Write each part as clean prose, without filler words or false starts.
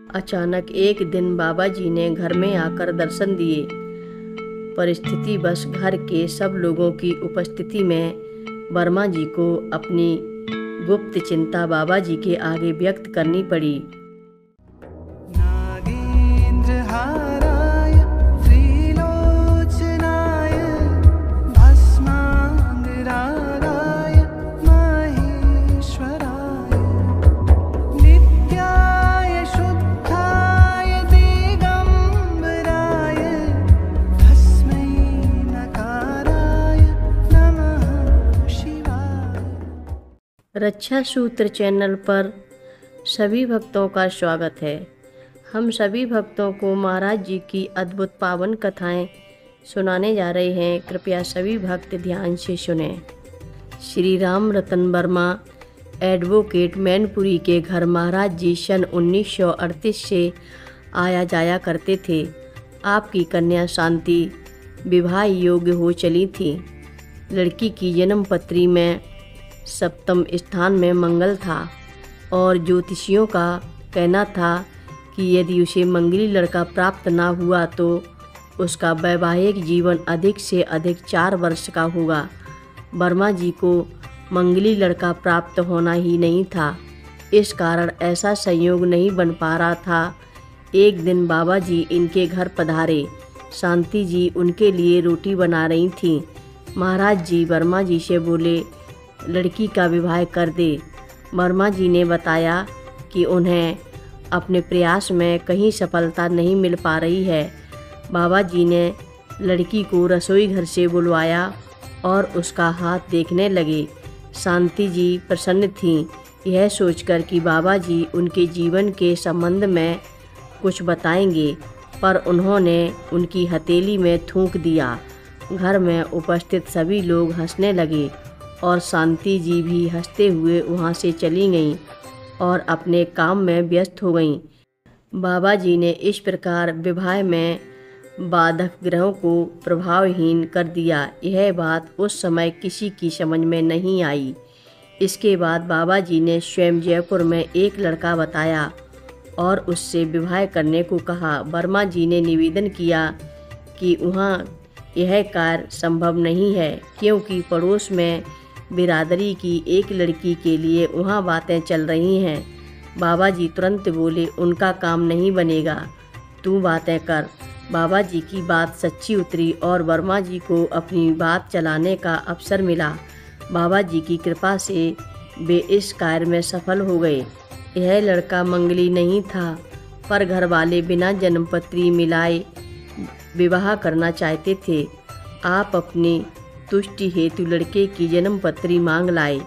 अचानक एक दिन बाबा जी ने घर में आकर दर्शन दिए। परिस्थिति बस घर के सब लोगों की उपस्थिति में वर्मा जी को अपनी गुप्त चिंता बाबा जी के आगे व्यक्त करनी पड़ी। रक्षा सूत्र चैनल पर सभी भक्तों का स्वागत है। हम सभी भक्तों को महाराज जी की अद्भुत पावन कथाएं सुनाने जा रहे हैं। कृपया सभी भक्त ध्यान से सुने। श्री राम रतन वर्मा एडवोकेट मैनपुरी के घर महाराज जी सन 1938 से आया जाया करते थे। आपकी कन्या शांति विवाह योग्य हो चली थी। लड़की की जन्म पत्री में 7वें स्थान में मंगल था और ज्योतिषियों का कहना था कि यदि उसे मंगली लड़का प्राप्त ना हुआ तो उसका वैवाहिक जीवन अधिक से अधिक 4 वर्ष का होगा। वर्मा जी को मंगली लड़का प्राप्त होना ही नहीं था। इस कारण ऐसा संयोग नहीं बन पा रहा था। एक दिन बाबा जी इनके घर पधारे। शांति जी उनके लिए रोटी बना रही थीं। महाराज जी वर्मा जी से बोले, लड़की का विवाह कर दे। वर्मा जी ने बताया कि उन्हें अपने प्रयास में कहीं सफलता नहीं मिल पा रही है। बाबा जी ने लड़की को रसोई घर से बुलवाया और उसका हाथ देखने लगे। शांति जी प्रसन्न थीं, यह सोचकर कि बाबा जी उनके जीवन के संबंध में कुछ बताएंगे, पर उन्होंने उनकी हथेली में थूक दिया। घर में उपस्थित सभी लोग हंसने लगे और शांति जी भी हंसते हुए वहाँ से चली गईं और अपने काम में व्यस्त हो गईं। बाबा जी ने इस प्रकार विवाह में बाधक ग्रहों को प्रभावहीन कर दिया। यह बात उस समय किसी की समझ में नहीं आई। इसके बाद बाबा जी ने स्वयं जयपुर में एक लड़का बताया और उससे विवाह करने को कहा। वर्मा जी ने निवेदन किया कि वहाँ यह कार्य संभव नहीं है, क्योंकि पड़ोस में बिरादरी की एक लड़की के लिए वहाँ बातें चल रही हैं। बाबा जी तुरंत बोले, उनका काम नहीं बनेगा, तू बातें कर। बाबा जी की बात सच्ची उतरी और वर्मा जी को अपनी बात चलाने का अवसर मिला। बाबा जी की कृपा से वे इस कार्य में सफल हो गए। यह लड़का मंगली नहीं था, पर घर वाले बिना जन्मपत्री मिलाए विवाह करना चाहते थे। आप अपनी तुष्टि हेतु लड़के की जन्म पत्री मांग लाए।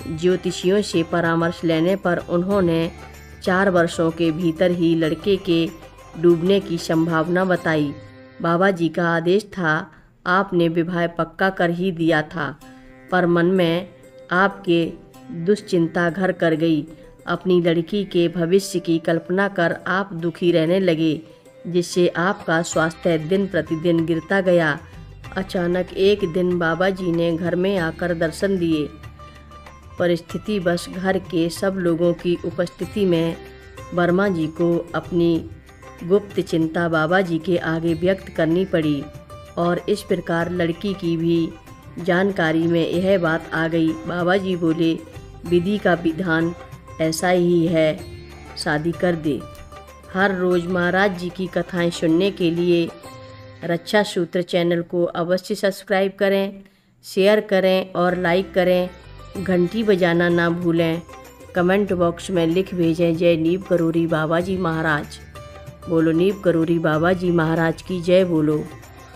ज्योतिषियों से परामर्श लेने पर उन्होंने 4 वर्षों के भीतर ही लड़के के डूबने की संभावना बताई। बाबा जी का आदेश था, आपने विवाह पक्का कर ही दिया था, पर मन में आपके दुश्चिंता घर कर गई। अपनी लड़की के भविष्य की कल्पना कर आप दुखी रहने लगे, जिससे आपका स्वास्थ्य दिन प्रतिदिन गिरता गया। अचानक एक दिन बाबा जी ने घर में आकर दर्शन दिए। परिस्थिति बस घर के सब लोगों की उपस्थिति में वर्मा जी को अपनी गुप्त चिंता बाबा जी के आगे व्यक्त करनी पड़ी और इस प्रकार लड़की की भी जानकारी में यह बात आ गई। बाबा जी बोले, विधि का विधान ऐसा ही है, शादी कर दे। हर रोज़ महाराज जी की कथाएं सुनने के लिए रक्षा सूत्र चैनल को अवश्य सब्सक्राइब करें, शेयर करें और लाइक करें। घंटी बजाना ना भूलें। कमेंट बॉक्स में लिख भेजें, जय नीव करोरी बाबा जी महाराज। बोलो नीव करोरी बाबा जी महाराज की जय बोलो।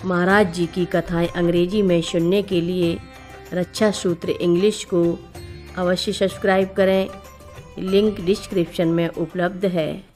महाराज जी की कथाएं अंग्रेजी में सुनने के लिए रक्षा सूत्र इंग्लिश को अवश्य सब्सक्राइब करें। लिंक डिस्क्रिप्शन में उपलब्ध है।